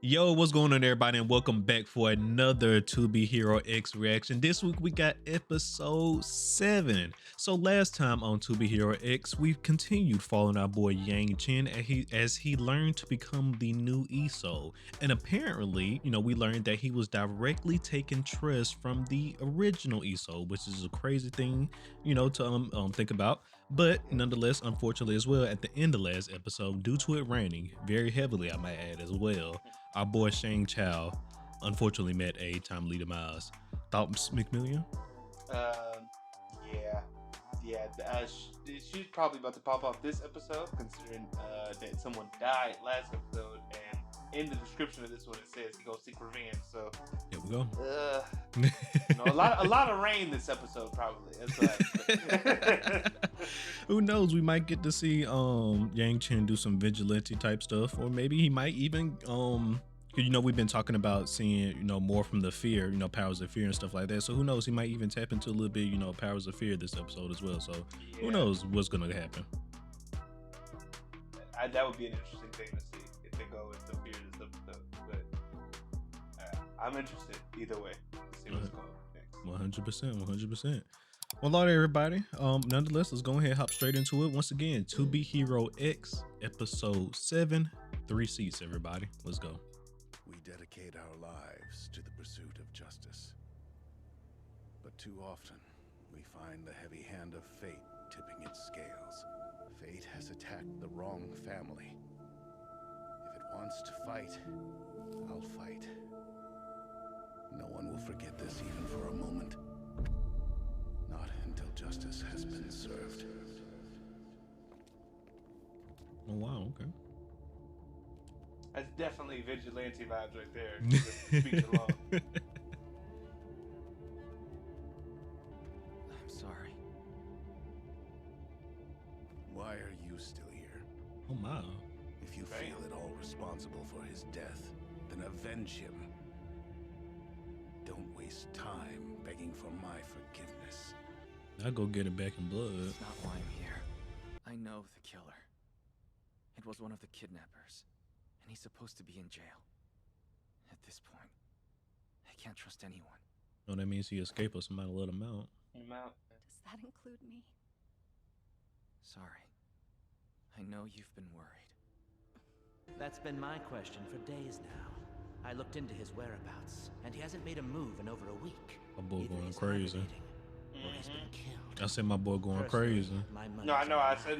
Yo, what's going on, everybody, and welcome back for another To Be Hero X reaction. This week we got episode 7. So last time on To Be Hero X, we've continued following our boy Yang Cheng as he learned to become the new ESO. And apparently, we learned that he was directly taking trust from the original ESO, which is a crazy thing, to think about. But nonetheless, unfortunately as well, at the end of last episode, due to it raining very heavily, I might add as well, our boy Shang Chao unfortunately met a timely demise. Thoughts, McMillian? Um, yeah, yeah. She's probably about to pop off this episode, considering that someone died last episode, and in the description of this one it says he goes seek revenge. So Here we go. a lot of rain this episode probably. That's what Who knows? We might get to see Yang Chen do some vigilante type stuff, or maybe he might even we've been talking about seeing more from the fear, powers of fear and stuff like that. So who knows? He might even tap into a little bit, powers of fear this episode as well. So who knows what's gonna happen? That would be an interesting thing to see if they go with the fear this episode. But I'm interested either way to see what's going next. 100%. Well, hello everybody. Nonetheless, let's go ahead and hop straight into it. Once again, To Be Hero X, episode 7. 3 seats, everybody. Let's go. We dedicate our lives to the pursuit of justice. But too often, we find the heavy hand of fate tipping its scales. Fate has attacked the wrong family. If it wants to fight, I'll fight. No one will forget this even for a moment. Not until justice has been served. Oh, wow, okay. That's definitely vigilante vibes right there. Speech alone. I'm sorry. Why are you still here? Oh, my. If you feel at all responsible for his death, then avenge him. Don't waste time begging for my forgiveness. I'll go get it back in blood. That's not why I'm here. I know the killer. It was one of the kidnappers, and he's supposed to be in jail. At this point, I can't trust anyone. No, that means he escaped or somebody let him out. Does that include me? Sorry. I know you've been worried. That's been my question for days now. I looked into his whereabouts, and he hasn't made a move in over a week. My boy Either going he's crazy. hibernating, or he's been killed. I said my boy going Personally, crazy. my money's No, I know. on I that. said,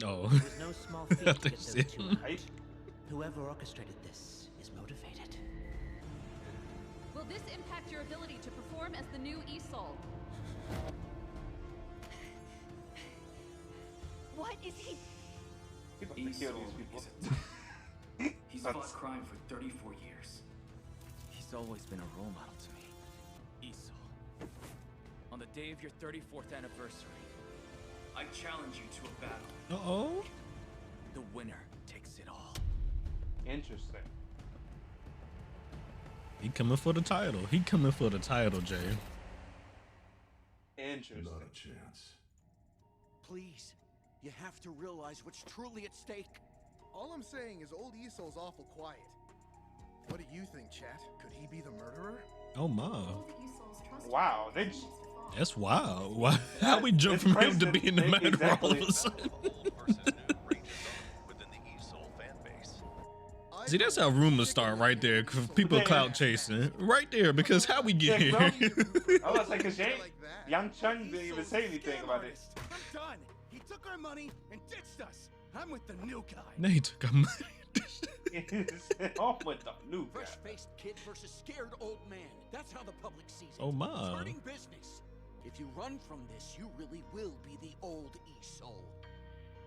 Oh. It was no small feat to get That's those it. two out. Right? Whoever orchestrated this is motivated. Will this impact your ability to perform as the new ESOL? What is he? People have to kill these people. He's fought crime for 34 years. He's always been a role model to me. Esau. On the day of your 34th anniversary, I challenge you to a battle. Uh-oh. the winner takes it all. Interesting. He coming for the title. Jay. Interesting. Not a chance. Please, you have to realize what's truly at stake. All I'm saying is old Isol's awful quiet. What do you think, chat? Could he be the murderer? Oh, my. Wow, That's wild. Why? How we jump from him to being the murderer all of a sudden? See, that's how rumors start right there. People clout chasing right there, because how we get here? I was like, cause Yang Cheng didn't even say anything about it. I'm done. He took our money and ditched us. I'm with the new guy. Now he took our money. Off with the new guy. Fresh-faced kid versus scared old man. That's how the public sees it. Oh, my. It's hurting business. If you run from this, you really will be the old Esol.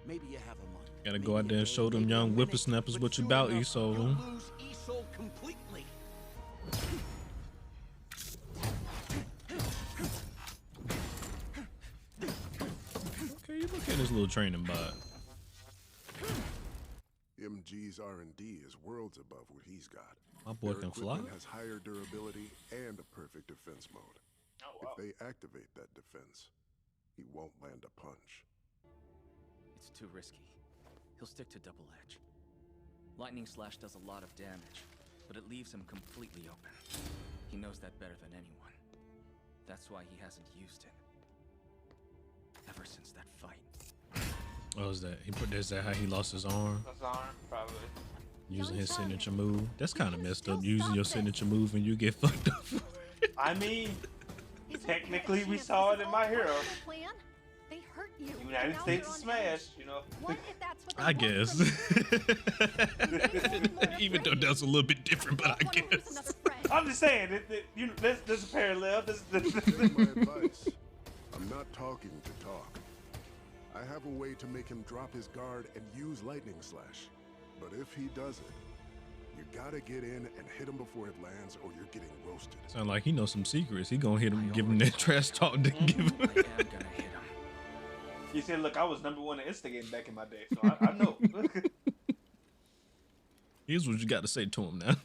Maybe you have a month. Gotta go out there and show them young whippersnappers what you about, Esol. You'll lose Esol completely. Okay, you look at this little training bot. MG's R&D is worlds above what he's got. My boy Their can fly. equipment has higher durability and a perfect defense mode. Oh, wow. If they activate that defense, he won't land a punch. It's too risky. He'll stick to double edge. Lightning Slash does a lot of damage, but but it leaves him completely open. He knows that better than anyone. That's why he hasn't used it. Ever since that fight. Oh, is that is that how he lost his arm? His arm, probably. Using his signature move. That's kind of messed up. Using your signature move and you get fucked up. I mean, technically we saw it in My Hero. They hurt you. United States of Smash, you know. What if that's what they I want guess. from you? Even though that's a little bit different, but I guess. I'm just saying, there's a parallel. Take my advice. I'm not talking to talk. I have a way to make him drop his guard and use Lightning Slash. But if he does it, you gotta get in and hit him before it lands, or you're getting roasted. Sound like he knows some secrets. He gonna hit him, give him that trash talk, then give him. I am gonna hit him. You said, look, I was #1 in Instagame back in my day, so I know. Here's what you got to say to him now.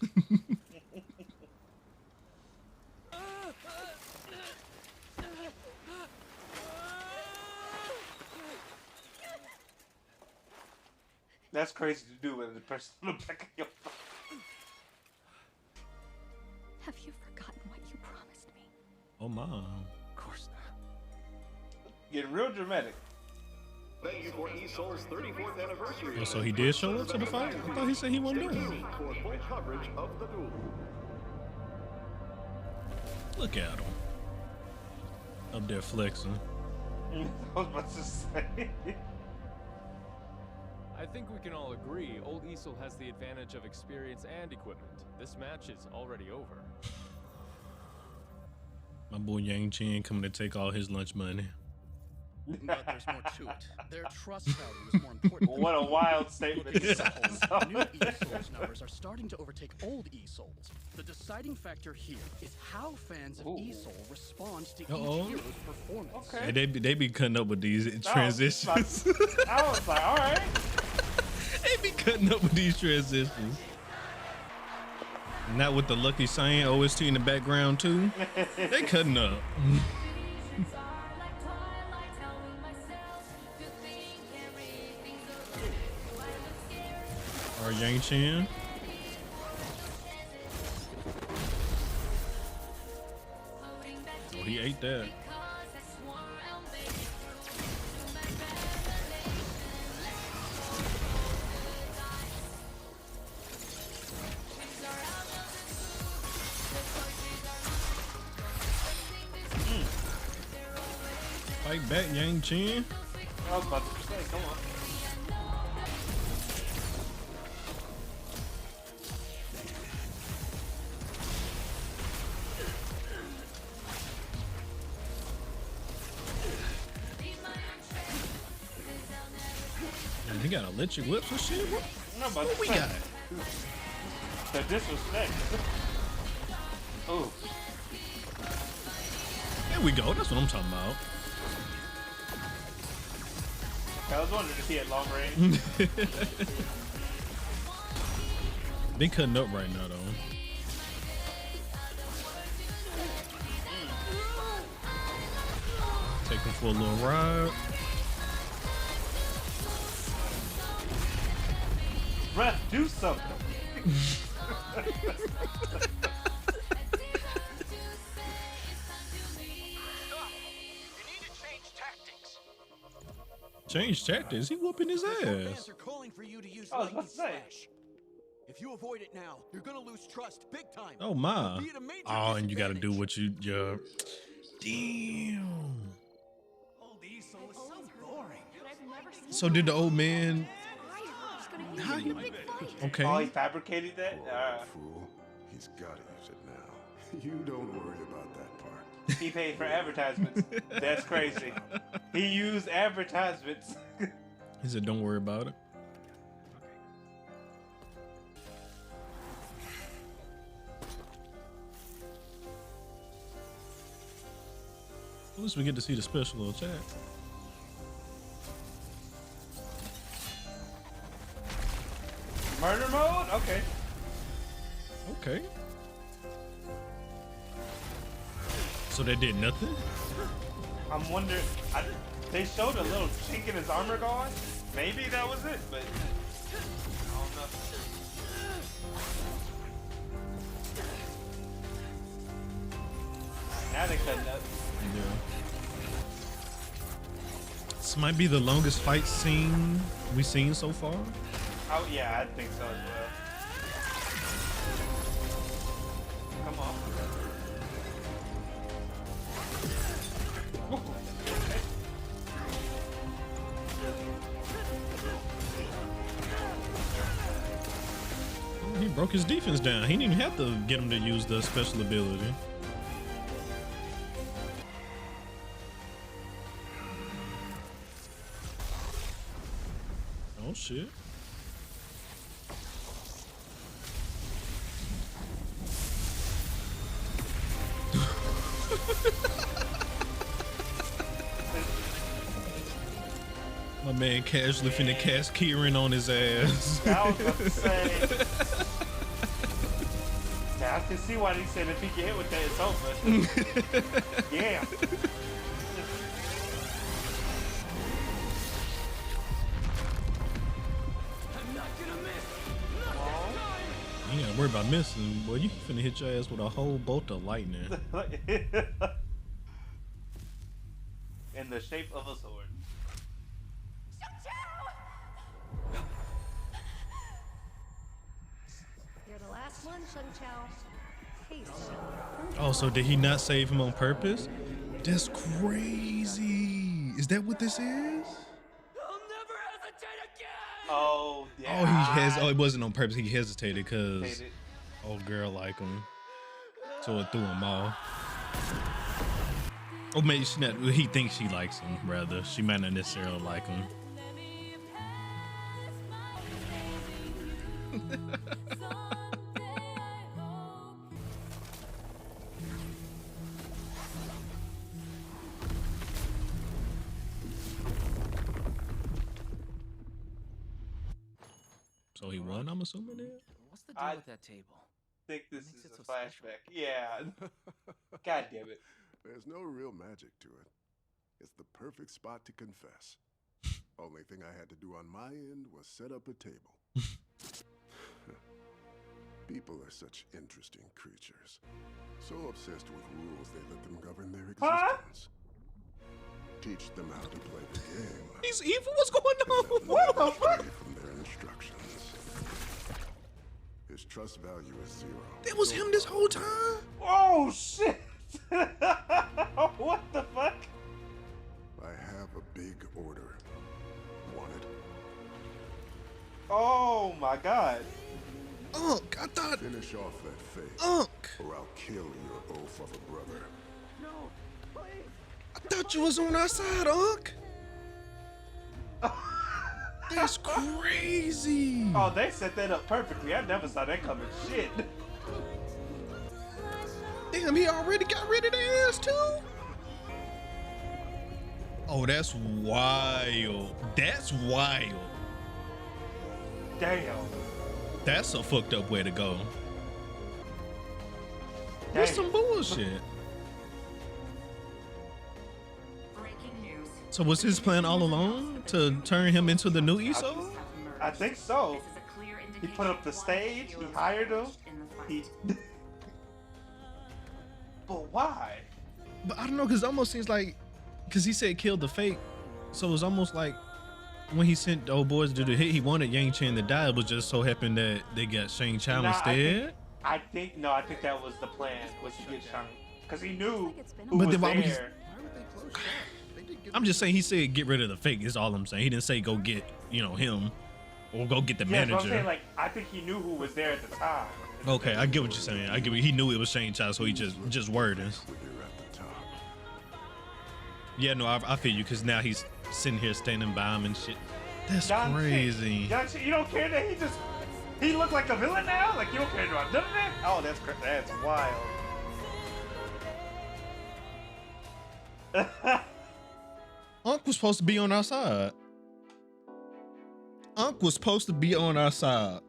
That's crazy to do when the person in the back of your phone. Have you forgotten what you promised me? Oh my. Of course not. Getting real dramatic. Thank you for ESOL's 34th anniversary. Oh, so he did show up to the fight? I thought he said he wasn't doing it. For full coverage of the duel. Look at him. Up there flexing. I was about to say. I think we can all agree old Isol has the advantage of experience and equipment. This match is already over. My boy Yang Cheng coming to take all his lunch money. But there's more to it. Their trust value is more important. What a wild statement. New ESOL's numbers are starting to overtake old ESOL's. The deciding factor here is how fans of ESOL respond to each hero's performance. Okay. Hey, they be cutting up with these transitions. I was like, all right. They be cutting up with these transitions. Not with the Lucky Cyan OST in the background too. They cutting up. Or Yang Cheng. Oh, he ate that. Fight back, Yang Cheng. I was about to say, come on. Man, he got electric whips and shit. What we say. got? The disrespect. Oh. There we go. That's what I'm talking about. I was wondering if he had long range. They cutting up right now, though. Take him for a little ride. Ref, do something. Change tactics. He whooping his ass. Fans are calling for you to use I was Lightning about to say. Slash. If you avoid it now, you're gonna lose trust big time. Oh my. You'll be at a major Oh, and you got to do disadvantage. what you. Damn. Old Isol is so boring. So did the old man? How How he? you big fight? Okay. Oh, he fabricated that? Poor fool. He's gotta use it now. You don't worry about that part. He paid for advertisements. That's crazy. He used advertisements. He said, "Don't worry about it." At least we get to see the special attack. Murder mode? Okay. Okay. So they did nothing? I'm wondering. They showed a little chink in his armor guard. Maybe that was it, but I don't know. they cut nuts. Yeah. This might be the longest fight scene we've seen so far. Oh yeah, I think so as well. Come on. He broke his defense down. He didn't even have to get him to use the special ability. Oh shit. My man casually finna cast Kieran on his ass. I was about to say. Yeah, I can see why he said if he get hit with that, it's over. Yeah. I'm not gonna miss. You ain't gotta worry about missing, boy. You finna hit your ass with a whole bolt of lightning. In the shape of a sword. Shang Chao! You're the last one, Shang Chao. Taste. Oh, so did he not save him on purpose? That's crazy. Is that what this is? I'll never hesitate again. Oh, yeah. Oh, he has. Oh, it wasn't on purpose. He hesitated because old girl like him, so it threw him off. Or maybe she not. He thinks she likes him. Rather, she might not necessarily like him. So he won, I'm assuming there? What's the deal with that table? I think this is it a so flashback. Yeah. God damn it. There's no real magic to it. It's the perfect spot to confess. Only thing I had to do on my end was set up a table. People are such interesting creatures. So obsessed with rules they let them govern their existence. Teach them how to play the game. He's evil? What's going on? What the fuck? From their instructions. His trust value is 0. That was him this whole time? Oh shit! What the fuck? I have a big order. Want it? Oh my god. Unk, I thought. Finish off that fate. Unk! Or I'll kill your oath of a brother. No, please. I thought you was on our side, Unk. That's crazy. Oh, they set that up perfectly. I never saw that coming. Shit. Damn, he already got rid of their ass too? Oh, that's wild. That's wild. Damn. That's a fucked up way to go. Damn. That's some bullshit. So was his plan all along to turn him into the new Iso? I think so. He put up the stage. He hired him. He. But why? But I don't know, because it almost seems like, because he said kill the fake, so it was almost like when he sent the old boys to do the hit, he wanted Yang Cheng to die. It was just so happened that they got Shang Chao instead. I think that was the plan, was to get Shang, because he knew who But was then why would he- there. I'm just saying he said get rid of the fake. Is all I'm saying. He didn't say go get him or go get the Yes, manager. but I'm saying, like, I think he knew who was there at the time. Okay, I get what you're saying. I get. He knew it was Shang Chao, so he just worded. Yeah, no, I feel you, because now he's sitting here standing by him and shit. That's Yang crazy. Yang Cheng, you don't care that he looked like a villain now? Like, you don't care about none of that? Oh, that's wild. Unc was supposed to be on our side. Unc was supposed to be on our side.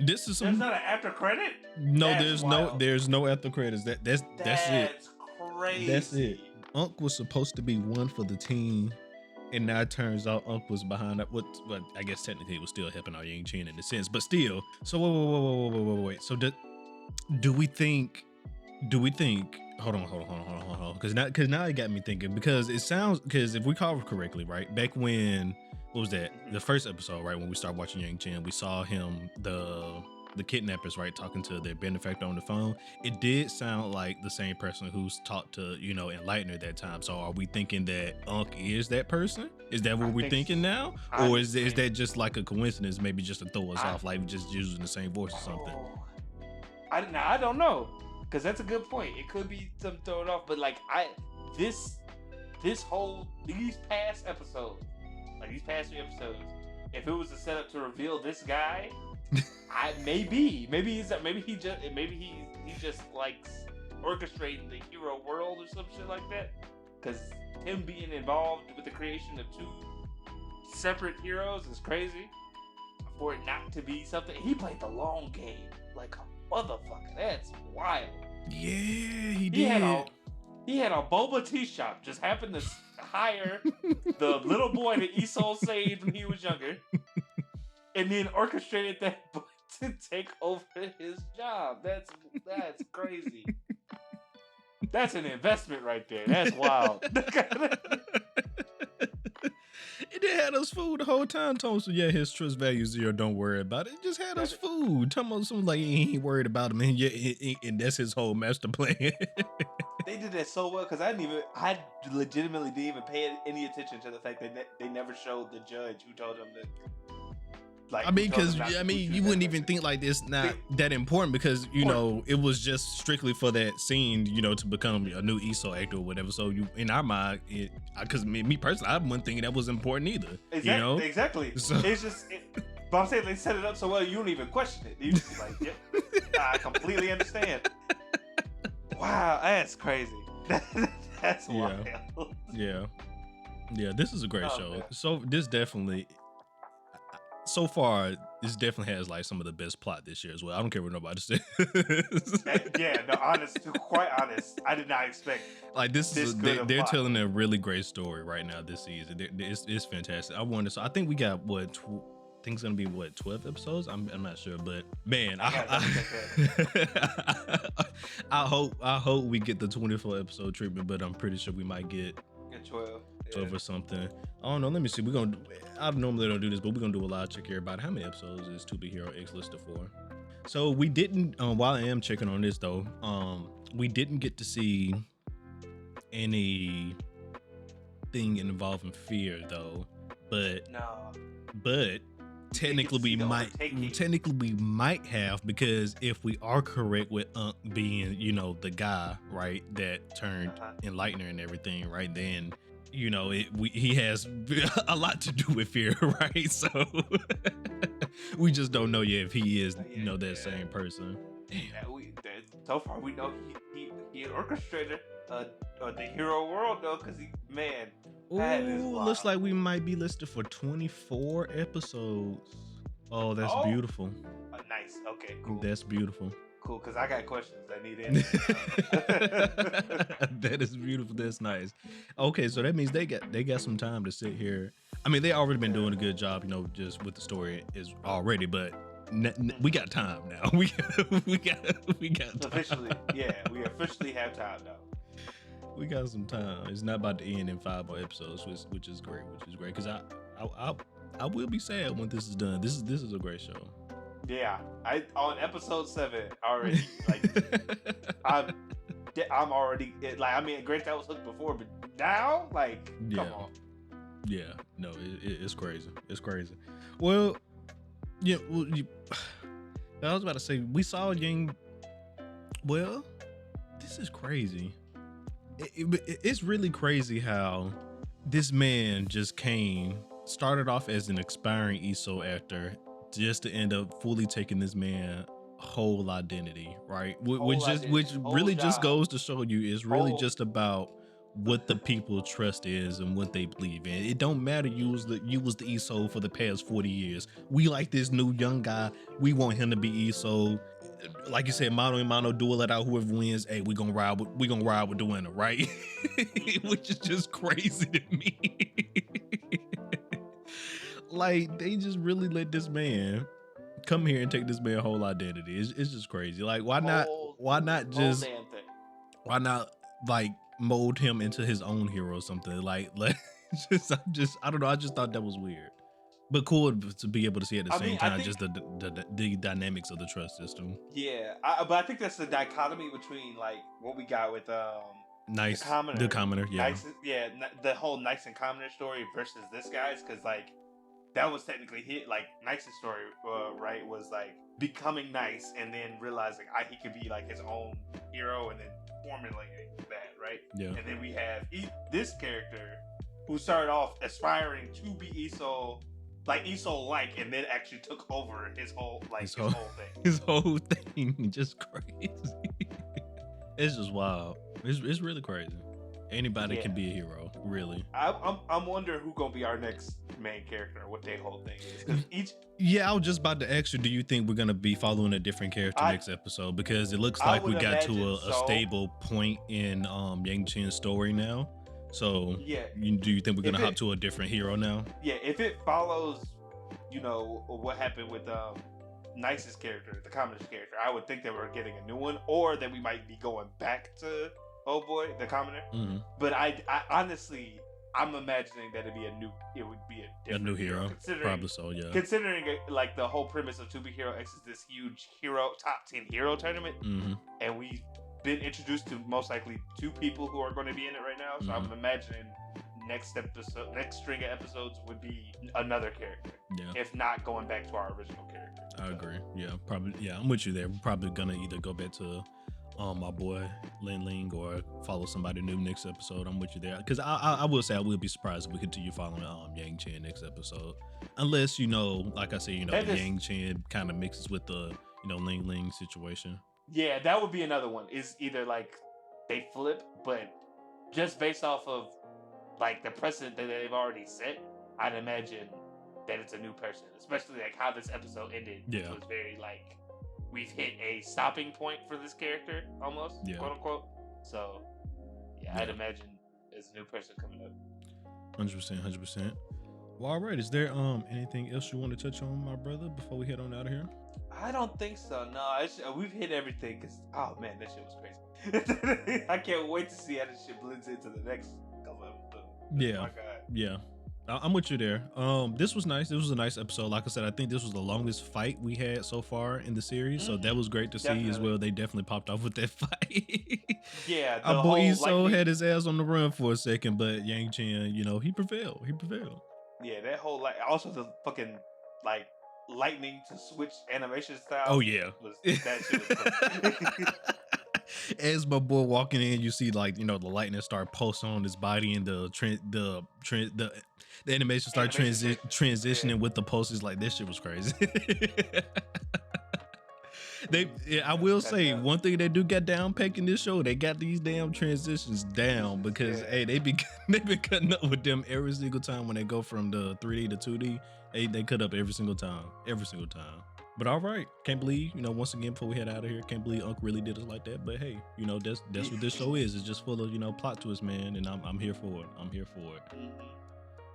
This is some. There's not an after credit? No, That's wild. there's no after credits. That's it. That's crazy. That's it. Unc was supposed to be one for the team, and now it turns out Unc was behind that. What I guess technically it was still helping out Yang Cheng in a sense, but still. So wait. So do we think do we think? Hold on. Because now it got me thinking. Because it sounds, because if we recall correctly, right back when, what was that? The first episode, right, when we started watching Yang Cheng, we saw him, the kidnappers, right, talking to their benefactor on the phone. It did sound like the same person who's talked to, enlighten her that time. So are we thinking that Unk is that person? Is that what we're thinking now, or is that just like a coincidence? Maybe just to throw us off, like just using the same voice or something. I don't know, because that's a good point. It could be some thrown off, but like these past episodes, like these past 3 episodes, if it was a setup to reveal this guy, maybe he's just like orchestrating the hero world or some shit like that, because him being involved with the creation of 2 separate heroes is crazy. For it not to be something, he played the long game like a motherfucker. That's wild. Yeah, he did. He had a boba tea shop. Just happened to hire the little boy that Isol saved when he was younger, and then orchestrated that to take over his job. That's crazy. That's an investment right there. That's wild. It did had us food the whole time. Told us, yeah, his trust value 0. Don't worry about it. It just had us food. Talking about something like he ain't worried about him, and that's his whole master plan. They did that so well, because I legitimately didn't even pay any attention to the fact that they never showed the judge who told them that. Like, you wouldn't even think like this not that important, because it was just strictly for that scene, to become a new ESO actor or whatever. So in our mind, because me personally, I wasn't thinking that was important either. Exactly. So, it's just, but I'm saying they set it up so well, you don't even question it. You just be like, yep, I completely understand. Wow, that's crazy. That's wild. Yeah. This is a great show. Man. So this definitely. So far, this definitely has like some of the best plot this year as well. I don't care what nobody says. Quite honest. I did not expect like they're telling a really great story right now this season. It's fantastic. I think we got I think it's gonna be 12 episodes. I'm not sure, but man, I hope we get the 24 episode treatment, but I'm pretty sure we might get 12 or something. I don't know. Let me see. I normally don't do this, but we're gonna do a live check here about how many episodes is To Be Hero X listed for. So we didn't. While I am checking on this though, we didn't get to see anything involving fear though. But technically we might have, because if we are correct with Unk being the guy, right, that turned enlightener and everything, right, then he has a lot to do with fear, right? So we just don't know yet if he is that same person. So far we know he an orchestrator of the hero world though, because looks like we might be listed for 24 episodes. Oh, that's beautiful. Nice. Okay, cool. That's beautiful. Cool, because I got questions that need answers. That is beautiful. That's nice. Okay, so that means they got some time to sit here. I mean, they already been doing a good job, just with the story is already, but we got time now. We got time. Officially, we officially have time now. We got some time. It's not about to end in 5 more episodes, which is great. Because I will be sad when this is done. This is a great show. Yeah, on episode 7 already. Like, I'm already like. I mean, great that was hooked before, but now, like, come on. Yeah, no, it's crazy. It's crazy. Well, yeah. Well, I was about to say we saw Yang. Well, this is crazy. It's really crazy how this man just started off as an aspiring ESO actor, just to end up fully taking this man whole identity, right? Which really just goes to show you it's really just about what the people trust is and what they believe in. It don't matter you was the ESO for the past 40 years. We like this new young guy. We want him to be ESO. Like you said, mano and mano, duel it out. Whoever wins, hey, we gonna ride with the winner, right? Which is just crazy to me. Like, they just really let this man come here and take this man's whole identity. It's just crazy. Like, why not just Why not like mold him into his own hero or something? Like I don't know. I just thought that was weird, but cool to be able to see at the same time just the dynamics of the trust system. Yeah, but I think that's the dichotomy between like what we got with Nice, the commoner, yeah, nice, yeah, the whole Nice and Commoner story versus this guy's, because like that was technically hit like Nice's story, right? Was like becoming nice and then realizing he could be like his own hero and then formulating that, right? Yeah. And then we have this character who started off aspiring to be Isol-like, and then actually took over his whole thing. His whole thing, just crazy. It's just wild. It's really crazy. Anybody can be a hero, really. I'm wondering who gonna be our next main character, what their whole thing is. 'Cause I was just about to ask you, do you think we're gonna be following a different character next episode? Because it looks like we got to a stable point in Yang Chen's story now. So yeah, do you think we're gonna hop to a different hero now? Yeah, if it follows, what happened with Nice's character, the commoner's character, I would think that we're getting a new one, or that we might be going back to the commoner. Mm-hmm. But I honestly, I'm imagining that it would be a different new hero. Probably so, yeah. Considering like the whole premise of To Be Hero X is this huge top 10 hero tournament, and we've been introduced to most likely 2 people who are going to be in it right now. So I'm imagining next string of episodes would be another character. Yeah. If not going back to our original character. I agree. Yeah, probably. Yeah, I'm with you there. We're probably gonna either go back to my boy Lin Ling or follow somebody new next episode. I'm with you there, because I will say I will be surprised if we continue following Yang Chen next episode, unless like I said, Yang Chen kind of mixes with the Ling Ling situation. Yeah, that would be another one. Is either like they flip, but just based off of like the precedent that they've already set, I'd imagine that it's a new person, especially like how this episode ended. Yeah, it was very like we've hit a stopping point for this character, almost, quote unquote. So yeah, I'd imagine there's a new person coming up. 100%. Well, all right. Is there anything else you want to touch on, my brother, before we head on out of here? I don't think so. No, we've hit everything. Cause man, that shit was crazy. I can't wait to see how this shit blends into the next couple episodes. Yeah, oh my God. Yeah. I'm with you there. This was nice. This was a nice episode. Like I said, I think this was the longest fight we had so far in the series. So that was great to see as well. They definitely popped off with that fight. Yeah. Our boy Iso had his ass on the run for a second, but Yang Chen, he prevailed. Yeah, that whole also the fucking lightning to switch animation style. Oh yeah. That shit was crazy. As my boy walking in, you see the lightning start pulsing on his body, and the animation start transitioning with the pulses. Like, this shit was crazy. I will say one thing they do get down peck in this show. They got these damn transitions down, because hey, they been cutting up with them every single time when they go from the 3D to 2D. They cut up every single time. But all right, can't believe, once again, before we head out of here, can't believe Unc really did us like that. But hey, that's what this show is. It's just full of, plot twists, man. And I'm here for it.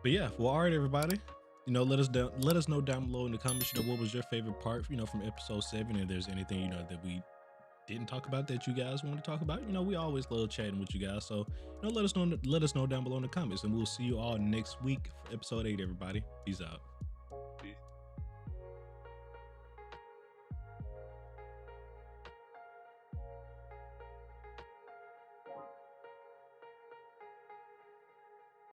But yeah, well, all right, everybody. Let us know down below in the comments, what was your favorite part, from episode 7. If there's anything, that we didn't talk about that you guys want to talk about. We always love chatting with you guys. So, let us know down below in the comments, and we'll see you all next week for episode 8, everybody. Peace out.